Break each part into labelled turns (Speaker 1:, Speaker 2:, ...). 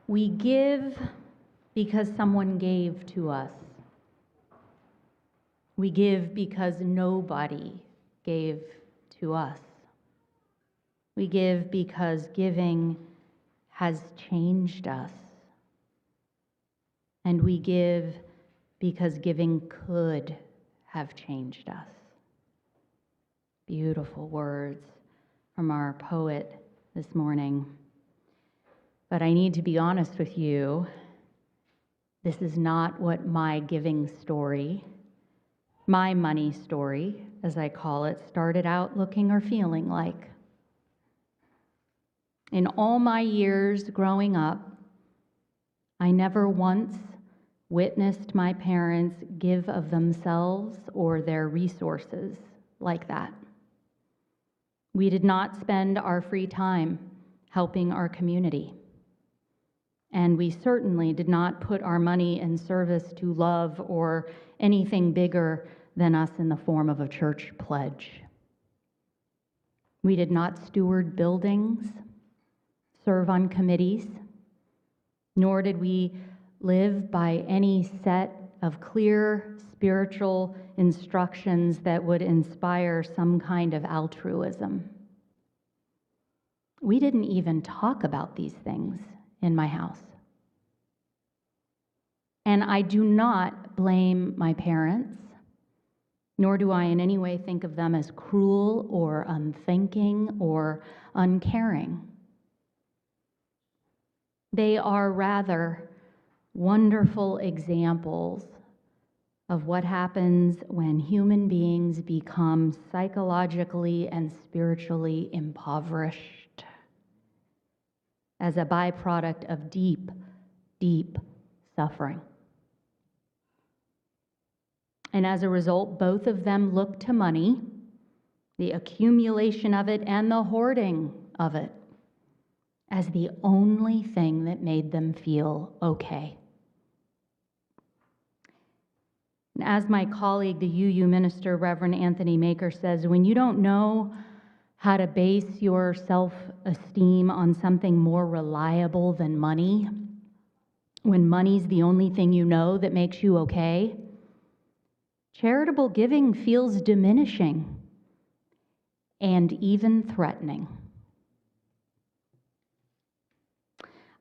Speaker 1: We give because someone gave to us. We give because nobody gave to us. We give because giving has changed us. And we give because giving could have changed us. Beautiful words from our poet this morning. But I need to be honest with you, this is not what my giving story, my money story, as I call it, started out looking or feeling like. In all my years growing up, I never once witnessed my parents give of themselves or their resources like that. We did not spend our free time helping our community. And we certainly did not put our money in service to love or anything bigger than us in the form of a church pledge. We did not steward buildings, serve on committees, nor did we live by any set of clear spiritual instructions that would inspire some kind of altruism. We didn't even talk about these things in my house. And I do not blame my parents, nor do I in any way think of them as cruel or unthinking or uncaring. They are rather wonderful examples of what happens when human beings become psychologically and spiritually impoverished as a byproduct of deep, deep suffering. And as a result, both of them look to money, the accumulation of it and the hoarding of it, as the only thing that made them feel okay. And as my colleague, the UU minister, Reverend Anthony Maker, says, when you don't know how to base your self-esteem on something more reliable than money, when money's the only thing you know that makes you okay, charitable giving feels diminishing and even threatening.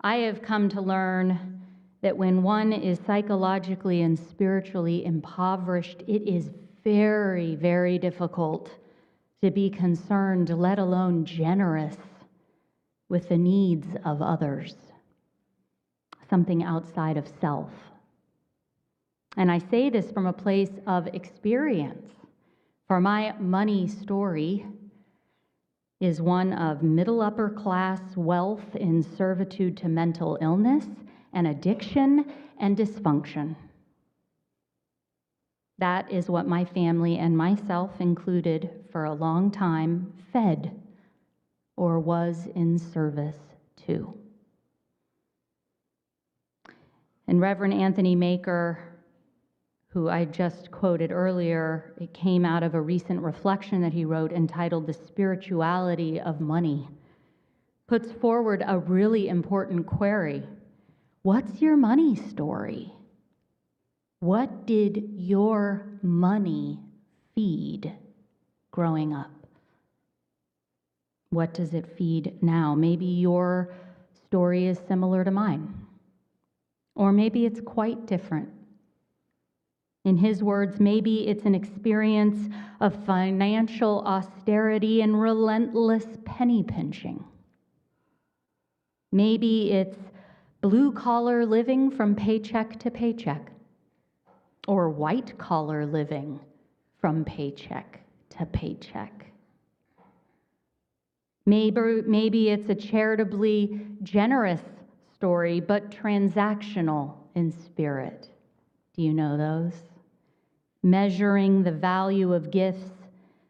Speaker 1: I have come to learn that when one is psychologically and spiritually impoverished, it is very, very difficult to be concerned, let alone generous, with the needs of others, something outside of self. And I say this from a place of experience, for my money story is one of middle upper class wealth in servitude to mental illness and addiction and dysfunction. That is what my family and myself included for a long time fed or was in service to. And Reverend Anthony Maker, who I just quoted earlier, it came out of a recent reflection that he wrote entitled The Spirituality of Money, puts forward a really important query. What's your money story? What did your money feed growing up? What does it feed now? Maybe your story is similar to mine, or maybe it's quite different. In his words, maybe it's an experience of financial austerity and relentless penny pinching. Maybe it's blue-collar living from paycheck to paycheck, or white-collar living from paycheck to paycheck. Maybe it's a charitably generous story, but transactional in spirit. Do you know those? Measuring the value of gifts,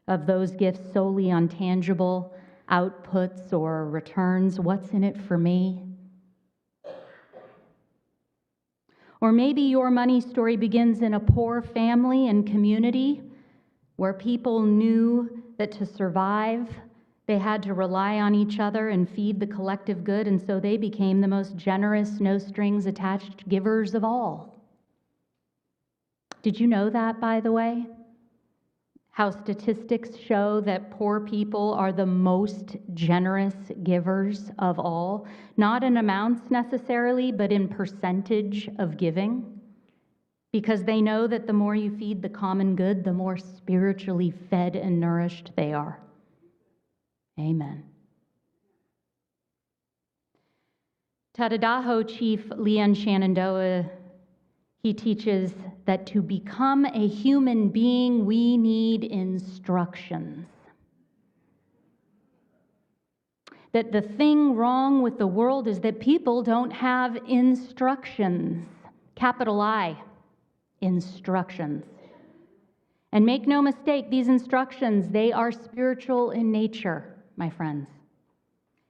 Speaker 1: of those gifts solely on tangible outputs or returns. What's in it for me? Or maybe your money story begins in a poor family and community where people knew that to survive, They had to rely on each other and feed the collective good, and so they became the most generous, no-strings-attached givers of all. Did you know that, by the way? How statistics show that poor people are the most generous givers of all, not in amounts necessarily, but in percentage of giving, because they know that the more you feed the common good, the more spiritually fed and nourished they are. Amen. Tadadaho Chief Leon Shenandoah, he teaches that to become a human being, we need instructions. That the thing wrong with the world is that people don't have instructions. Capital I, instructions. And make no mistake, these instructions, they are spiritual in nature, my friends.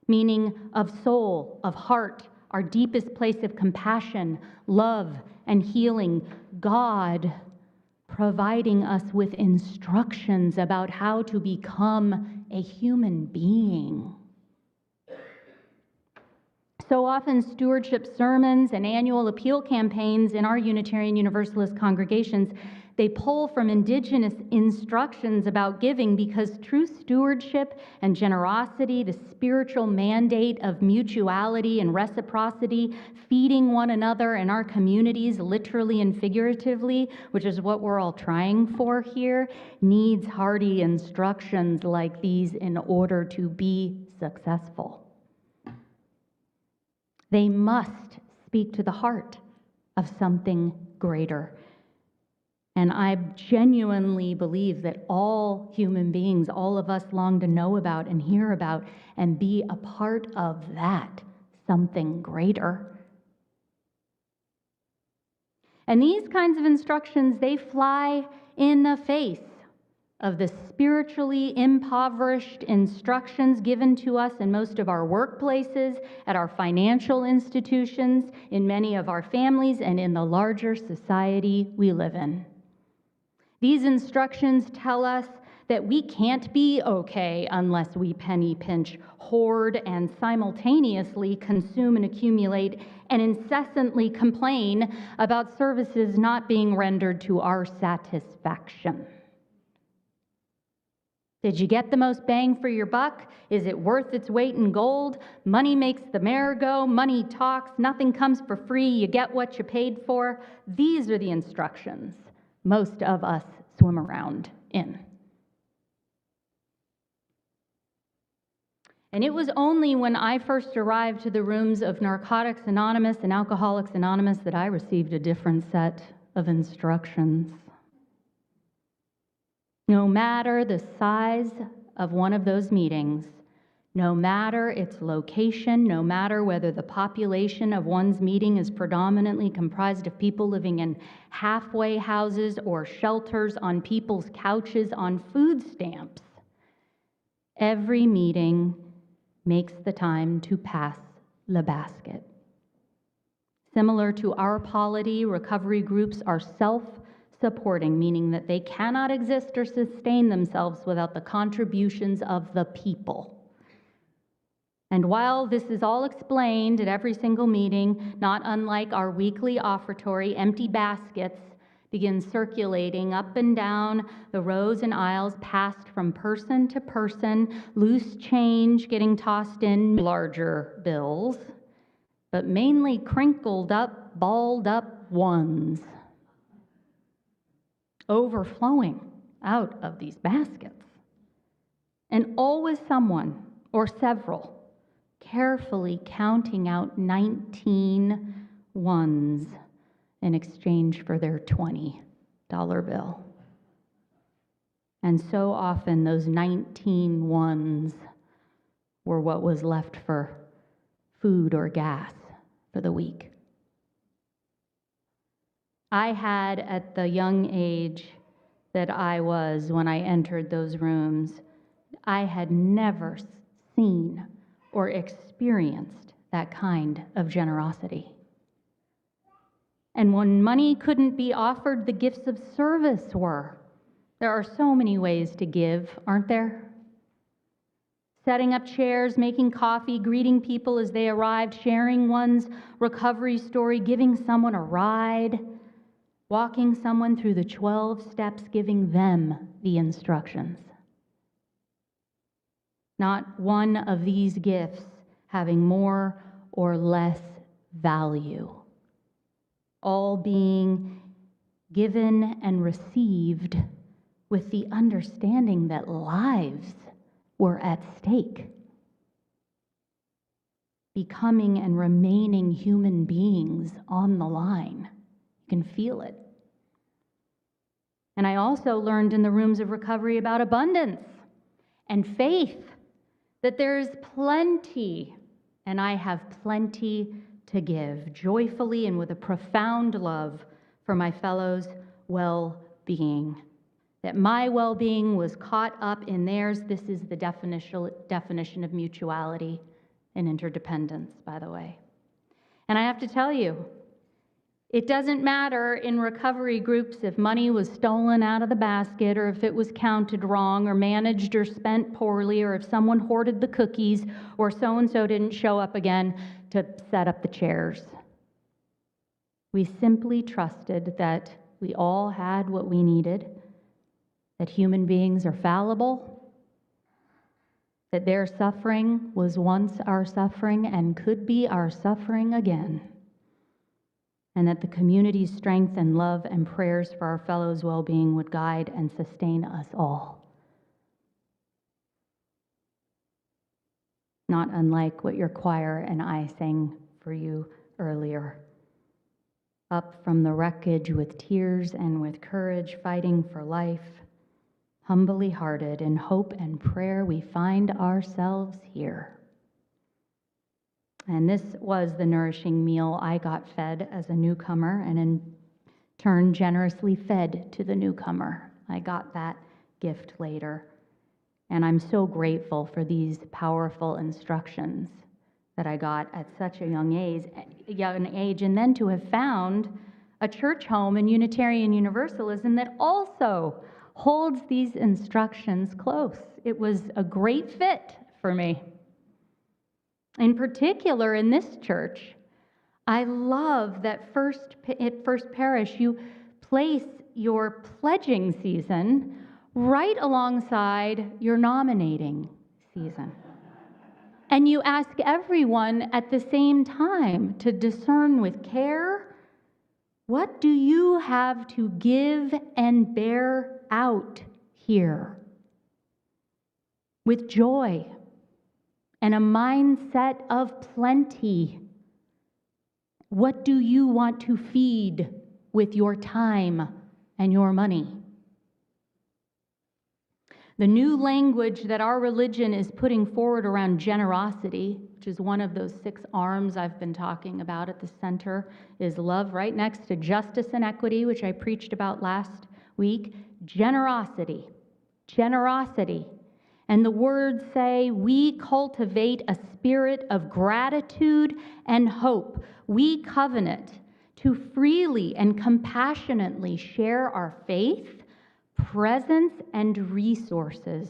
Speaker 1: Meaning of soul, of heart, our deepest place of compassion, love, and healing. God providing us with instructions about how to become a human being. So often, stewardship sermons and annual appeal campaigns in our Unitarian Universalist congregations, they pull from indigenous instructions about giving, because true stewardship and generosity, the spiritual mandate of mutuality and reciprocity, feeding one another in our communities, literally and figuratively, which is what we're all trying for here, needs hearty instructions like these in order to be successful. They must speak to the heart of something greater. And I genuinely believe that all human beings, all of us, long to know about and hear about and be a part of that something greater. And these kinds of instructions, they fly in the face of the spiritually impoverished instructions given to us in most of our workplaces, at our financial institutions, in many of our families, and in the larger society we live in. These instructions tell us that we can't be okay unless we penny pinch, hoard, and simultaneously consume and accumulate and incessantly complain about services not being rendered to our satisfaction. Did you get the most bang for your buck? Is it worth its weight in gold? Money makes the merry go. Money talks. Nothing comes for free. You get what you paid for. These are the instructions most of us swim around in. And it was only when I first arrived to the rooms of Narcotics Anonymous and Alcoholics Anonymous that I received a different set of instructions. No matter the size of one of those meetings, no matter its location, no matter whether the population of one's meeting is predominantly comprised of people living in halfway houses or shelters, on people's couches, on food stamps, every meeting makes the time to pass the basket. Similar to our polity, recovery groups are self-supporting, meaning that they cannot exist or sustain themselves without the contributions of the people. And while this is all explained at every single meeting, not unlike our weekly offertory, empty baskets begin circulating up and down the rows and aisles, passed from person to person, loose change getting tossed in, larger bills, but mainly crinkled up, balled up ones, overflowing out of these baskets. And always someone or several carefully counting out 19 ones in exchange for their $20 bill. And so often those 19 ones were what was left for food or gas for the week. I had, at the young age that I was when I entered those rooms, I had never seen or experienced that kind of generosity. And when money couldn't be offered, the gifts of service were. There are so many ways to give, aren't there? setting up chairs, making coffee, greeting people as they arrived, sharing one's recovery story, giving someone a ride, walking someone through the 12 steps, giving them the instructions. Not one of these gifts having more or less value, all being given and received with the understanding that lives were at stake. Becoming and remaining human beings on the line. You can feel it. And I also learned in the rooms of recovery about abundance and faith, that there's plenty, and I have plenty to give, joyfully and with a profound love for my fellows' well-being. That my well-being was caught up in theirs. This is the definition of mutuality and interdependence, by the way. And I have to tell you, it doesn't matter in recovery groups if money was stolen out of the basket, or if it was counted wrong, or managed or spent poorly, or if someone hoarded the cookies, or so-and-so didn't show up again to set up the chairs. We simply trusted that we all had what we needed, that human beings are fallible, that their suffering was once our suffering and could be our suffering again, and that the community's strength and love and prayers for our fellows' well-being would guide and sustain us all. Not unlike what your choir and I sang for you earlier. Up from the wreckage with tears and with courage, fighting for life, humbly hearted, in hope and prayer, we find ourselves here. And this was the nourishing meal I got fed as a newcomer, and in turn generously fed to the newcomer. I got that gift later. And I'm so grateful for these powerful instructions that I got at such a young age, and then to have found a church home in Unitarian-Universalism that also holds these instructions close. It was a great fit for me. In particular, in this church, I love that at First Parish, you place your pledging season right alongside your nominating season. And you ask everyone at the same time to discern with care, what do you have to give and bear out here? With joy and a mindset of plenty. What do you want to feed with your time and your money? The new language that our religion is putting forward around generosity, which is one of those 6 arms I've been talking about at the center, is love, right next to justice and equity, which I preached about last week. Generosity. Generosity. And the words say, we cultivate a spirit of gratitude and hope. We covenant to freely and compassionately share our faith, presence, and resources.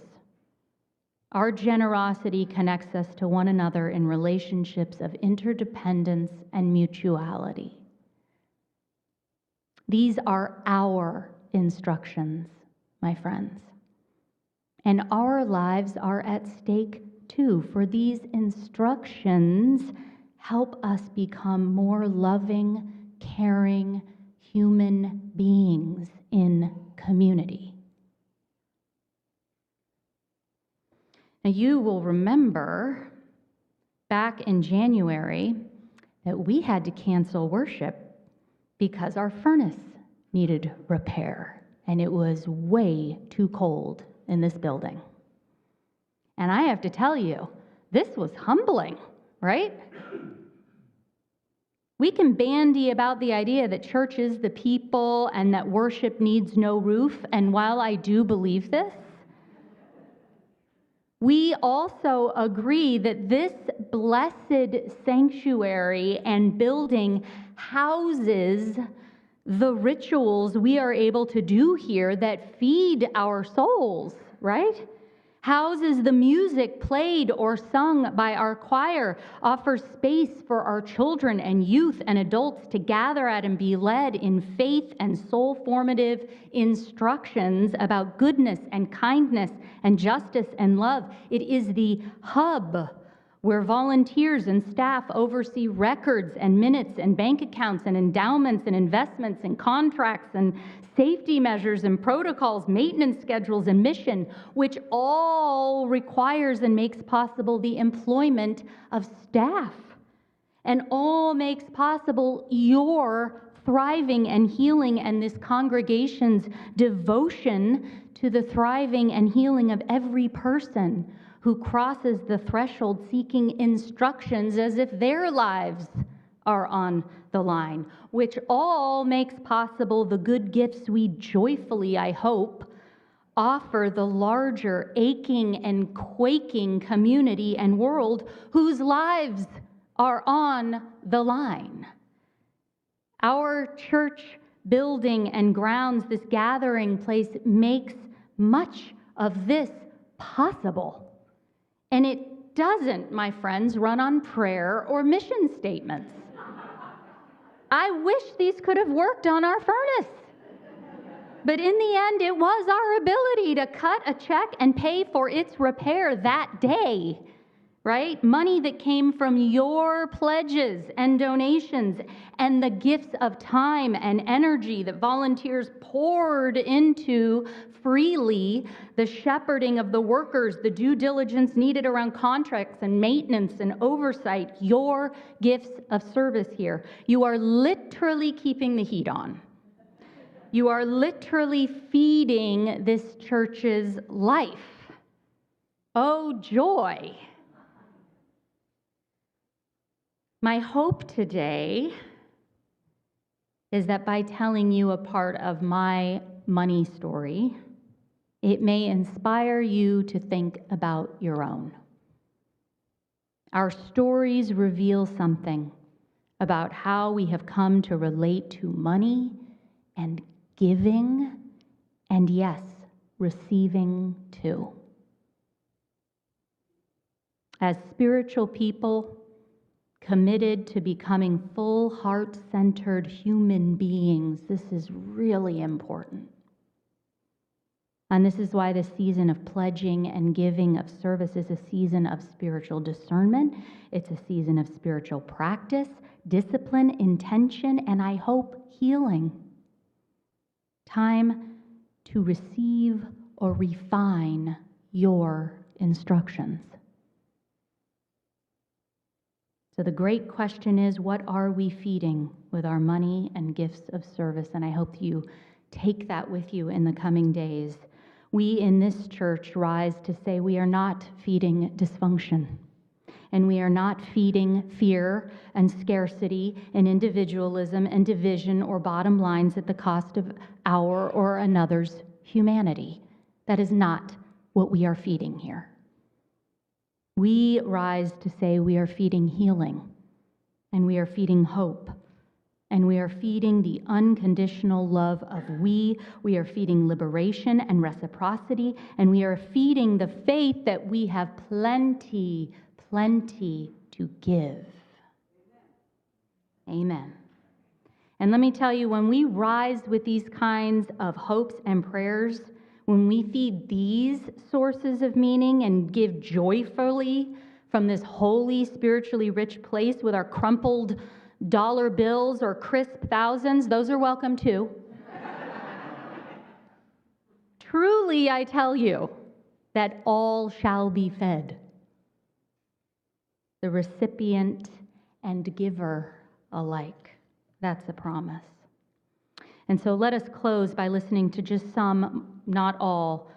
Speaker 1: Our generosity connects us to one another in relationships of interdependence and mutuality. These are our instructions, my friends. And our lives are at stake too, for these instructions help us become more loving, caring human beings in community. Now, you will remember back in January that we had to cancel worship because our furnace needed repair, and it was way too cold in this building. And I have to tell you, this was humbling, right? We can bandy about the idea that church is the people and that worship needs no roof, and while I do believe this, we also agree that this blessed sanctuary and building houses the rituals we are able to do here that feed our souls, right? houses the music played or sung by our choir, offers space for our children and youth and adults to gather at and be led in faith and soul-formative instructions about goodness and kindness and justice and love. It is the hub where volunteers and staff oversee records and minutes and bank accounts and endowments and investments and contracts and safety measures and protocols, maintenance schedules and mission, which all requires and makes possible the employment of staff, and all makes possible your thriving and healing and this congregation's devotion to the thriving and healing of every person who crosses the threshold seeking instructions as if their lives are on the line, which all makes possible the good gifts we joyfully, I hope, offer the larger aching and quaking community and world whose lives are on the line. Our church building and grounds, this gathering place, makes much of this possible. And it doesn't, my friends, run on prayer or mission statements. I wish these could have worked on our furnace. But in the end, it was our ability to cut a check and pay for its repair that day, right? Money that came from your pledges and donations and the gifts of time and energy that volunteers poured into freely the shepherding of the workers, the due diligence needed around contracts and maintenance and oversight, your gifts of service here. You are literally keeping the heat on. You are literally feeding this church's life. Oh, joy. My hope today is that by telling you a part of my money story, it may inspire you to think about your own. Our stories reveal something about how we have come to relate to money and giving, and yes, receiving too. As spiritual people, committed to becoming full heart-centered human beings, this is really important. And this is why the season of pledging and giving of service is a season of spiritual discernment. It's a season of spiritual practice, discipline, intention, and I hope healing. Time to receive or refine your instructions. So the great question is, what are we feeding with our money and gifts of service? And I hope you take that with you in the coming days. We in this church rise to say we are not feeding dysfunction, and we are not feeding fear and scarcity and individualism and division or bottom lines at the cost of our or another's humanity. That is not what we are feeding here. We rise to say we are feeding healing, and we are feeding hope, and we are feeding the unconditional love of we are feeding liberation and reciprocity, and we are feeding the faith that we have plenty to give. Amen. And let me tell you, when we rise with these kinds of hopes and prayers, when we feed these sources of meaning and give joyfully from this holy, spiritually rich place with our crumpled dollar bills or crisp thousands, those are welcome too. Truly, I tell you, that all shall be fed. The recipient and giver alike. That's a promise. And so let us close by listening to just some, not all,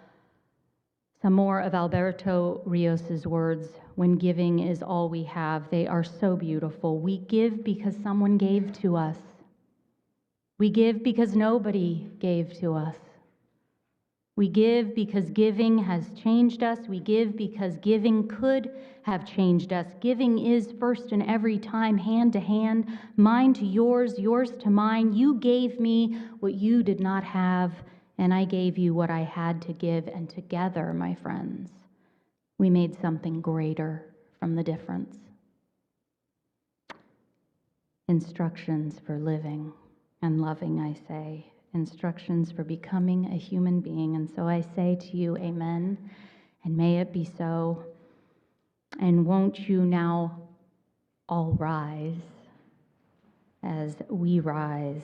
Speaker 1: some more of Alberto Rios's words, "When giving is all we have." They are so beautiful. We give because someone gave to us. We give because nobody gave to us. We give because giving has changed us. We give because giving could have changed us. Giving is first and every time hand to hand, mine to yours, yours to mine. You gave me what you did not have, and I gave you what I had to give. And together, my friends, We made something greater from the difference. Instructions for living and loving, I say. Instructions for becoming a human being. And so I say to you, amen, and may it be so. And won't you now all rise as we rise